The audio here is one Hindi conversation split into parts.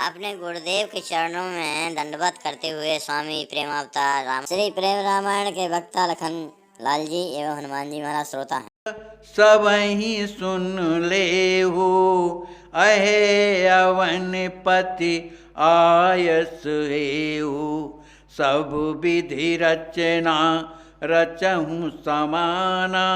अपने गुरुदेव के चरणों में दंडवत करते हुए स्वामी प्रेमावतार राम श्री प्रेम रामायण के वक्ता लखन लाल जी एवं हनुमान जी महाराज श्रोता हैं। सबहि सुन लेहु अहे अवनपति आयस हेहु। सब विधि रचना रचहु समाना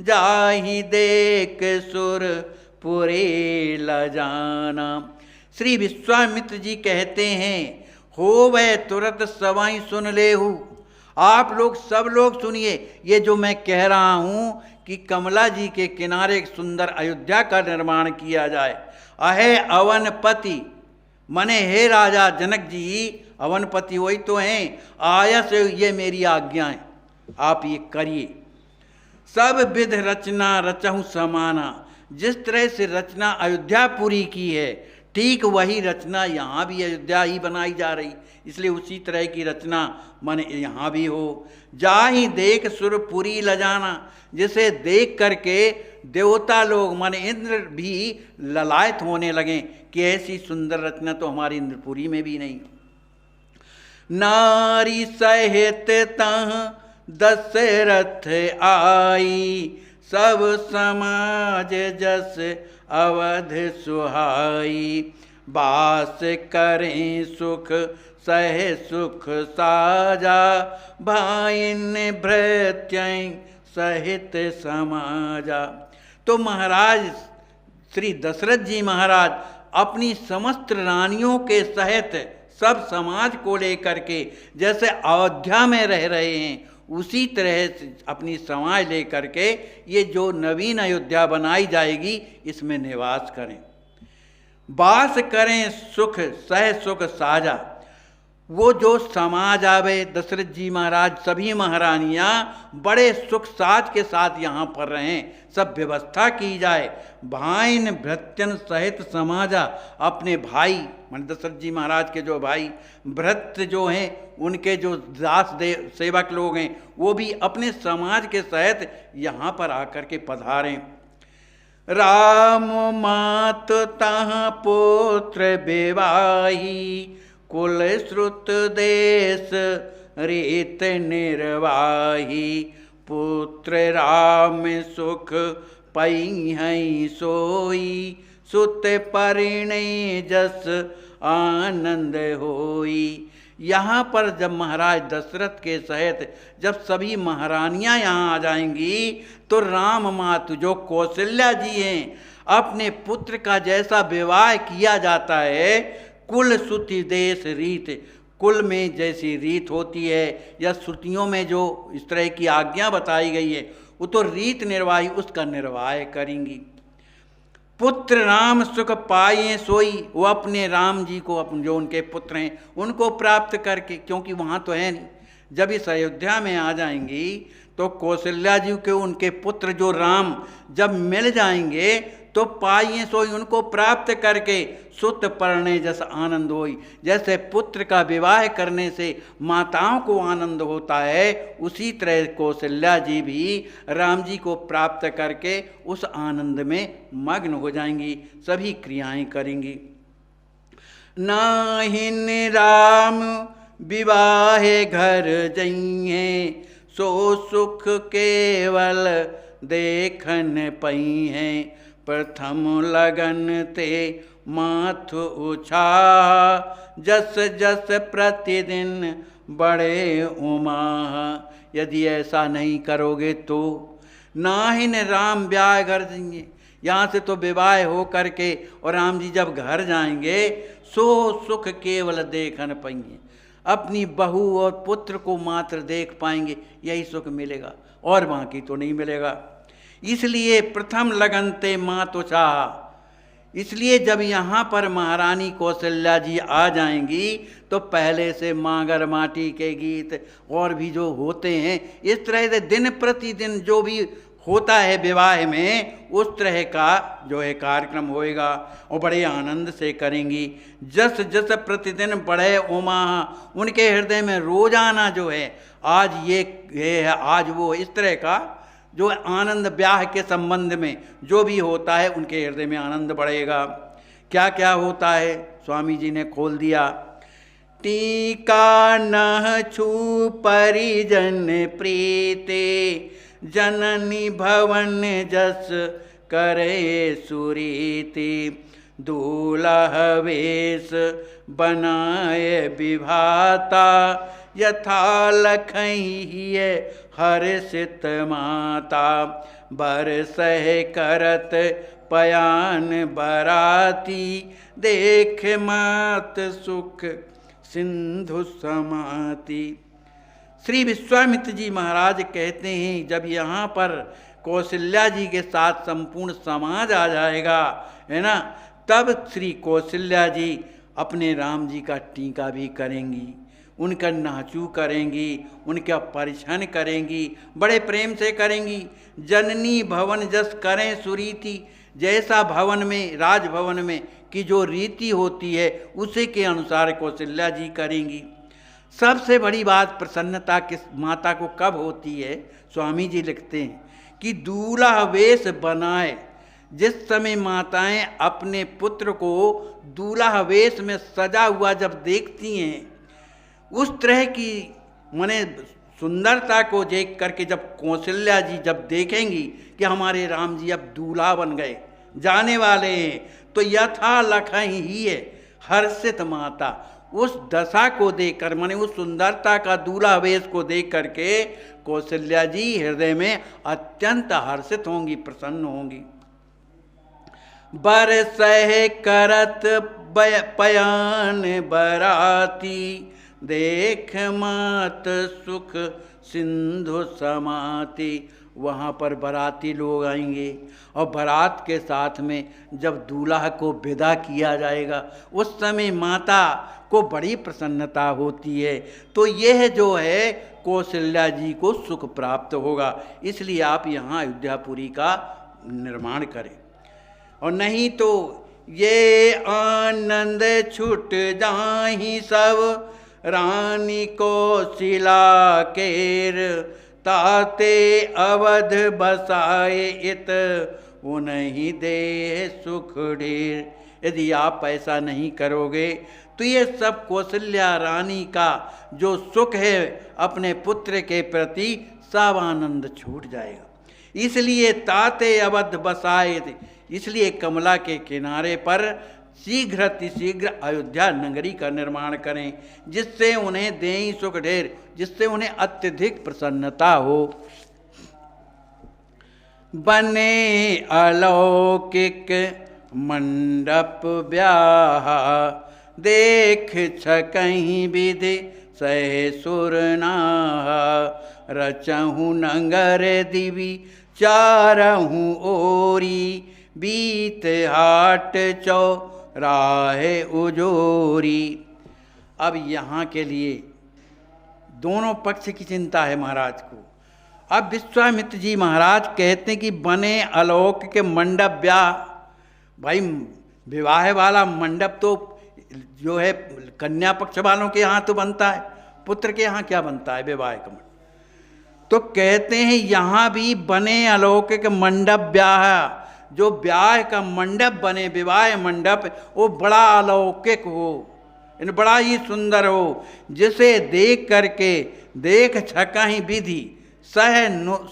जाहि देख सुर पुरे लजाना। श्री विश्वामित्र जी कहते हैं, हो वह तुरत सवाई सुन लेहु। आप लोग सब लोग सुनिए, ये जो मैं कह रहा हूँ कि कमला जी के किनारे एक सुंदर अयोध्या का निर्माण किया जाए। अहे अवनपति मने हे राजा जनक जी, अवनपति वही तो हैं, आयस ये मेरी आज्ञा है, आप ये करिए। सब विध रचना रचहु समाना, जिस तरह से रचना अयोध्यापुरी की है ठीक वही रचना यहाँ भी अयोध्या ही बनाई जा रही, इसलिए उसी तरह की रचना मन यहाँ भी हो। जाहि देख सुरपुरी लजाना, जिसे देख करके देवता लोग मन इंद्र भी ललायत होने लगे कि ऐसी सुंदर रचना तो हमारी इंद्रपुरी में भी नहीं। नारी सहित तह दशरथ आई, सब समाज जस अवध सुहाई। बास करें सुख सह सुख साजा, भाइन भृत्यं सहित समाजा। तो महाराज श्री दशरथ जी महाराज अपनी समस्त रानियों के सहित सब समाज को लेकर के जैसे अयोध्या में रह रहे हैं, उसी तरह से अपनी समाज लेकर के ये जो नवीन अयोध्या बनाई जाएगी इसमें निवास करें। वास करें सुख सह सुख साजा, वो जो समाज आवे, दशरथ जी महाराज सभी महारानियाँ बड़े सुख साज के साथ यहाँ पर रहें, सब व्यवस्था की जाए। भाइन भृत्यन सहित समाजा, अपने भाई मान दशरथ जी महाराज के जो भाई भृत्य जो हैं, उनके जो दास सेवक लोग हैं, वो भी अपने समाज के सहित यहाँ पर आकर के पधारें। राम मात तहाँ पुत्र बेवाही, कुल श्रुत देश रीत निर्वाही। पुत्र राम सुख पई हैं सोई, सुत परिणय जस आनंद होई। यहाँ पर जब महाराज दशरथ के सहित जब सभी महारानियाँ यहाँ आ जाएंगी तो राम मातु जो कौशल्या जी हैं, अपने पुत्र का जैसा विवाह किया जाता है, कुल श्रुति देश रीत, कुल में जैसी रीत होती है या श्रुतियों में जो इस तरह की आज्ञा बताई गई है, वो तो रीत निर्वाही उसका निर्वाह करेंगी। पुत्र राम सुख पाए सोई, वो अपने राम जी को, अपने जो उनके पुत्र हैं उनको प्राप्त करके, क्योंकि वहाँ तो है नहीं, जब इस अयोध्या में आ जाएंगी तो कौशल्या जी के उनके पुत्र जो राम जब मिल जाएंगे तो पाइए सोई, उनको प्राप्त करके सुत परणे जैसा आनंद होई। जैसे पुत्र का विवाह करने से माताओं को आनंद होता है, उसी तरह कौशल्या जी भी राम जी को प्राप्त करके उस आनंद में मग्न हो जाएंगी, सभी क्रियाएं करेंगी। नाहिन राम विवाहे घर जइए, सो सुख केवल देखन पई हैं। प्रथम लगन ते माथ उछा, जस जस प्रतिदिन बड़े उमा। यदि ऐसा नहीं करोगे तो नाहिन राम ब्याह घर जाएंगे, यहाँ से तो विवाह हो करके और राम जी जब घर जाएंगे सो सुख केवल देखन पाएंगे, अपनी बहू और पुत्र को मात्र देख पाएंगे, यही सुख मिलेगा और बाकी तो नहीं मिलेगा। इसलिए प्रथम लगन ते मात उछाहा, इसलिए जब यहाँ पर महारानी कौशल्या जी आ जाएंगी तो पहले से मांगर माटी के गीत और भी जो होते हैं, इस तरह से दिन प्रतिदिन जो भी होता है विवाह में, उस तरह का जो है कार्यक्रम होएगा और बड़े आनंद से करेंगी। जस जस प्रतिदिन बढ़े उमा, उनके हृदय में रोजाना जो है आज ये है आज वो, इस तरह का जो आनंद ब्याह के संबंध में जो भी होता है उनके हृदय में आनंद बढ़ेगा। क्या क्या होता है स्वामी जी ने खोल दिया। टीका न छू परिजन प्रीते, जननी भवन जस करे सुरीति। दूल्ह वेश बनाए विभाता, यथा लखइए हर्षित माता। बरसह करत पयान बराती, देख मात सुख सिंधु समाती। श्री विश्वामित्र जी महाराज कहते हैं जब यहाँ पर कौशल्या जी के साथ संपूर्ण समाज आ जाएगा, है ना, तब श्री कौशल्या जी अपने राम जी का टीका भी करेंगी, उनका नाचू करेंगी, उनका परिछन करेंगी, बड़े प्रेम से करेंगी। जननी भवन जस करें सुरीति, जैसा भवन में, राजभवन में की जो रीति होती है उसी के अनुसार कौशल्या जी करेंगी। सबसे बड़ी बात प्रसन्नता किस माता को कब होती है, स्वामी जी लिखते हैं कि दूल्हा वेश बनाए। जिस समय माताएं अपने पुत्र को दूल्हा वेश में सजा हुआ जब देखती हैं, उस तरह की माने सुंदरता को देख करके जब कौशल्या जी जब देखेंगी कि हमारे राम जी अब दूल्हा बन गए, जाने वाले हैं, तो यथा लखई ही है हर्षित माता। उस दशा को देखकर माने उस सुंदरता का दूल्हा वेश को देख करके कौशल्या जी हृदय में अत्यंत हर्षित होंगी, प्रसन्न होंगी। बरसह करत पयान बराती, देख मात सुख सिंधु समाती। वहाँ पर बाराती लोग आएंगे और बारात के साथ में जब दूल्हा को विदा किया जाएगा उस समय माता को बड़ी प्रसन्नता होती है। तो यह जो है कौशल्या जी को सुख प्राप्त होगा, इसलिए आप यहाँ अयोध्यापुरी का निर्माण करें। और नहीं तो ये आनंद छूट जाहि सब, रानी कौशल्या केर ताते अवध बसाए इत, उन्हीं दे सुख ढेर। यदि आप ऐसा नहीं करोगे तो ये सब कौशल्या रानी का जो सुख है अपने पुत्र के प्रति सब आनंद छूट जाएगा। इसलिए ताते अवध बसाए, इसलिए कमला के किनारे पर शीघ्र अतिशीघ्र अयोध्या नगरी का निर्माण करें, जिससे उन्हें देई सुख ढेर, जिससे उन्हें अत्यधिक प्रसन्नता हो। बने अलौकिक मंडप ब्याह, देख छकहीं विधि सहे सुरनाह। रचहूँ नगर दिवी चारहूँ ओरी, बीत हाट चौराहे उजोरी। अब यहाँ के लिए दोनों पक्ष की चिंता है महाराज को। अब विश्वामित्र जी महाराज कहते हैं कि बने अलौकिक के मंडप ब्याह। भाई विवाह वाला मंडप तो जो है कन्या पक्ष वालों के यहाँ तो बनता है, पुत्र के यहाँ क्या बनता है विवाह का मंडप। तो कहते हैं यहाँ भी बने अलौकिक मंडप ब्याह, जो ब्याह का मंडप बने, विवाह मंडप, वो बड़ा अलौकिक हो, बड़ा ही सुंदर हो, जिसे देख करके देख छकहीं विधि सह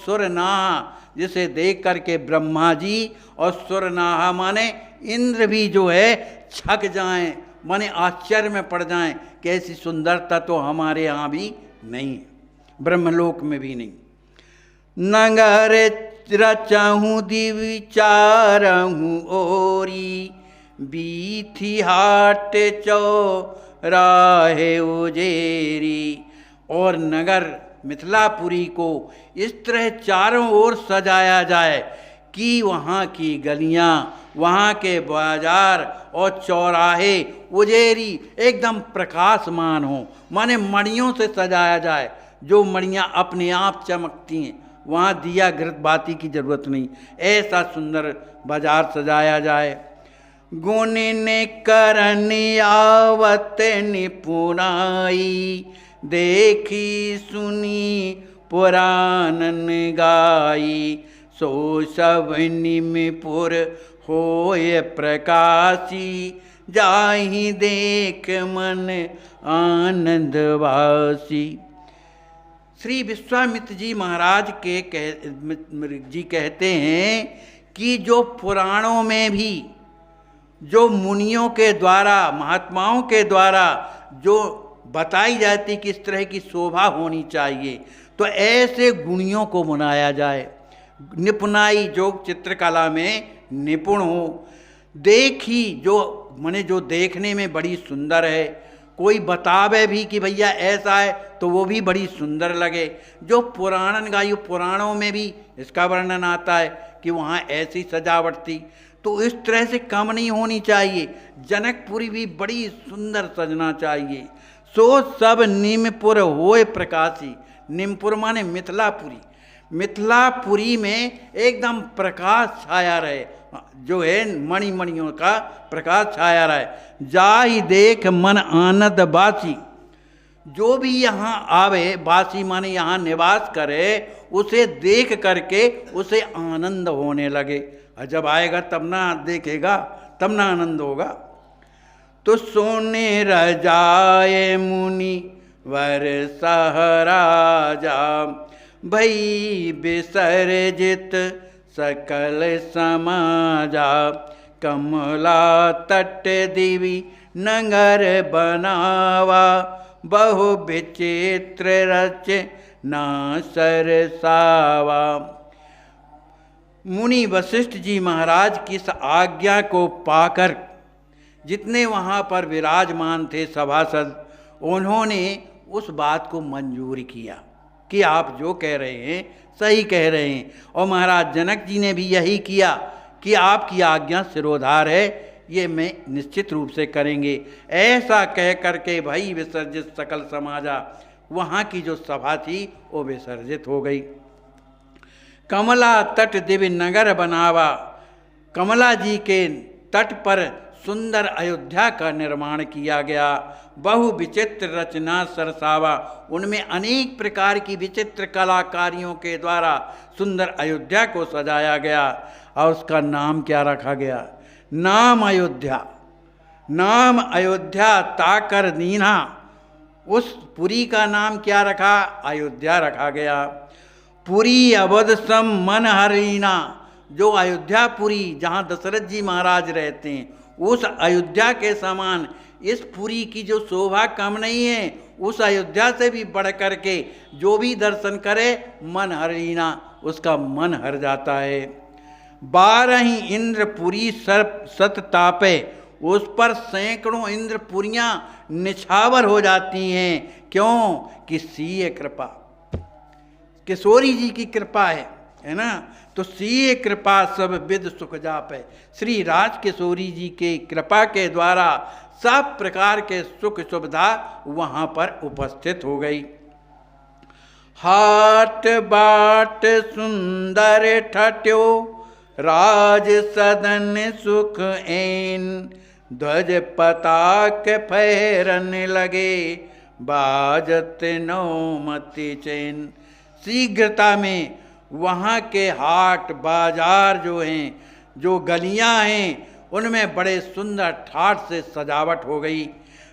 सुरनाह, जिसे देख करके ब्रह्मा जी और सुरनाह माने इंद्र भी जो है छक जाएं, माने आश्चर्य में पड़ जाएं कि ऐसी सुंदरता तो हमारे यहाँ भी नहीं है, ब्रह्मलोक में भी नहीं। नगर रचहूँ दिवी चारहूँ ओरी, बीथी हाट चौराहे उजेरी। और नगर मिथिलापुरी को इस तरह चारों ओर सजाया जाए कि वहाँ की गलियाँ, वहाँ के बाजार और चौराहे उजेरी एकदम प्रकाशमान हो, माने मणियों से सजाया जाए, जो मणियाँ अपने आप चमकती हैं, वहाँ दिया घृत बाती की जरूरत नहीं, ऐसा सुंदर बाजार सजाया जाए। गुण ने करन आवत निपुणाई, देखी सुनी पुराणन गाई। सो सब निमपुर होय प्रकाशी, जाहि देख मन आनंद वासी। श्री विश्वामित्र जी महाराज जी कहते हैं कि जो पुराणों में भी जो मुनियों के द्वारा, महात्माओं के द्वारा जो बताई जाती कि इस तरह की शोभा होनी चाहिए, तो ऐसे गुणियों को बनाया जाए। निपुणाई, जो चित्रकला में निपुण हो, देखी जो माने जो देखने में बड़ी सुंदर है, कोई बतावे भी कि भैया ऐसा है तो वो भी बड़ी सुंदर लगे। जो पुराणन गायु, पुराणों में भी इसका वर्णन आता है कि वहाँ ऐसी सजावट थी, तो इस तरह से कम नहीं होनी चाहिए। जनकपुरी भी बड़ी सुंदर सजना चाहिए। सो सब निमपुर होए प्रकाशी। निमपुर माने मिथिलापुरी। मिथिलापुरी में एकदम प्रकाश छाया रहे, जो है मणियों का प्रकाश छाया रहे। जाहि देख मन आनंद बासी। जो भी यहाँ आवे, बासी माने यहाँ निवास करे, उसे देख करके उसे आनंद होने लगे। और जब आएगा तब ना देखेगा, तब ना आनंद होगा। तो सोने रजाए मुनि वर सहराजा, भई विसर्जित सकल समाजा। कमला तट दिवि नगर बनावा, बहु विचित्र रच ना सरसावा। मुनि वशिष्ठ जी महाराज की इस आज्ञा को पाकर जितने वहाँ पर विराजमान थे सभासद, उन्होंने उस बात को मंजूर किया कि आप जो कह रहे हैं सही कह रहे हैं। और महाराज जनक जी ने भी यही किया कि आपकी आज्ञा सिरोधार है, ये मैं निश्चित रूप से करेंगे। ऐसा कह करके भाई विसर्जित सकल समाजा, वहाँ की जो सभा थी वो विसर्जित हो गई। कमला तट दिव्य नगर बनावा। कमला जी के तट पर सुंदर अयोध्या का निर्माण किया गया। बहु विचित्र रचना सरसावा। उनमें अनेक प्रकार की विचित्र कलाकारियों के द्वारा सुंदर अयोध्या को सजाया गया। और उसका नाम क्या रखा गया? नाम अयोध्या। नाम अयोध्या ताकर दीन्हा। उस पुरी का नाम क्या रखा? अयोध्या रखा गया। पुरी अवध सम मन हरीना। जो अयोध्यापुरी जहाँ दशरथ जी महाराज रहते हैं, उस अयोध्या के समान इस पुरी की जो शोभा कम नहीं है। उस अयोध्या से भी बढ़ कर के जो भी दर्शन करे मन हरीना, उसका मन हर जाता है। 12 इंद्रपुरी सत तापे। उस पर सैकड़ों इंद्रपुरियाँ निछावर हो जाती हैं। क्यों? कि सीय कृपा, किशोरी जी की कृपा है ना। तो सीय कृपा सब विद सुख जापे। श्री राज किशोरी जी के कृपा के द्वारा सब प्रकार के सुख सुविधा वहाँ पर उपस्थित हो गई। हाट बाट सुंदर ठट्यो, राज सदन सुख ऐन। ध्वज पताक फहरन लगे, बाजत नौमति चैन। शीघ्रता में वहाँ के हाट बाजार जो हैं, जो गलियाँ हैं, उनमें बड़े सुंदर ठाट से सजावट हो गई।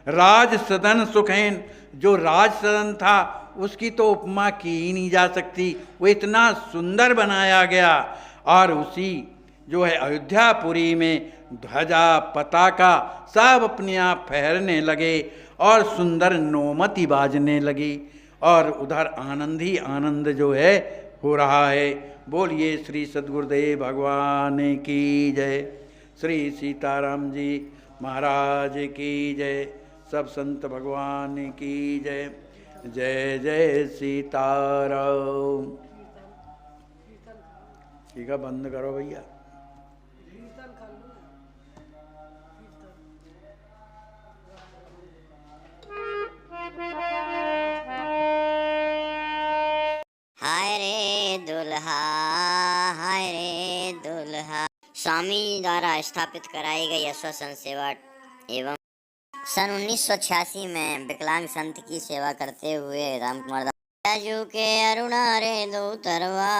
राज सदन सुखैन। जो राज सदन था उसकी तो उपमा की ही नहीं जा सकती, वो इतना सुंदर बनाया गया। और उसी जो है अयोध्यापुरी में ध्वजा पताका सब अपने आप फहरने लगे और सुंदर नौमती बाजने लगी। और उधर आनंद ही आनंद जो है हो रहा है। बोलिए श्री सद्गुरुदेव भगवान की जय। श्री सीताराम जी महाराज की जय। सब संत भगवान की जय। जय जय सीताराम। ठीक है, बंद करो भैया। हाय रे दुल्हा, हाय रे दुल्हा। स्वामी द्वारा स्थापित कराई गई आश्वासन सेवा एवं सन 1986 में विकलांग संत की सेवा करते हुए रामकुमार दास के अरुणा रे दो तरवा।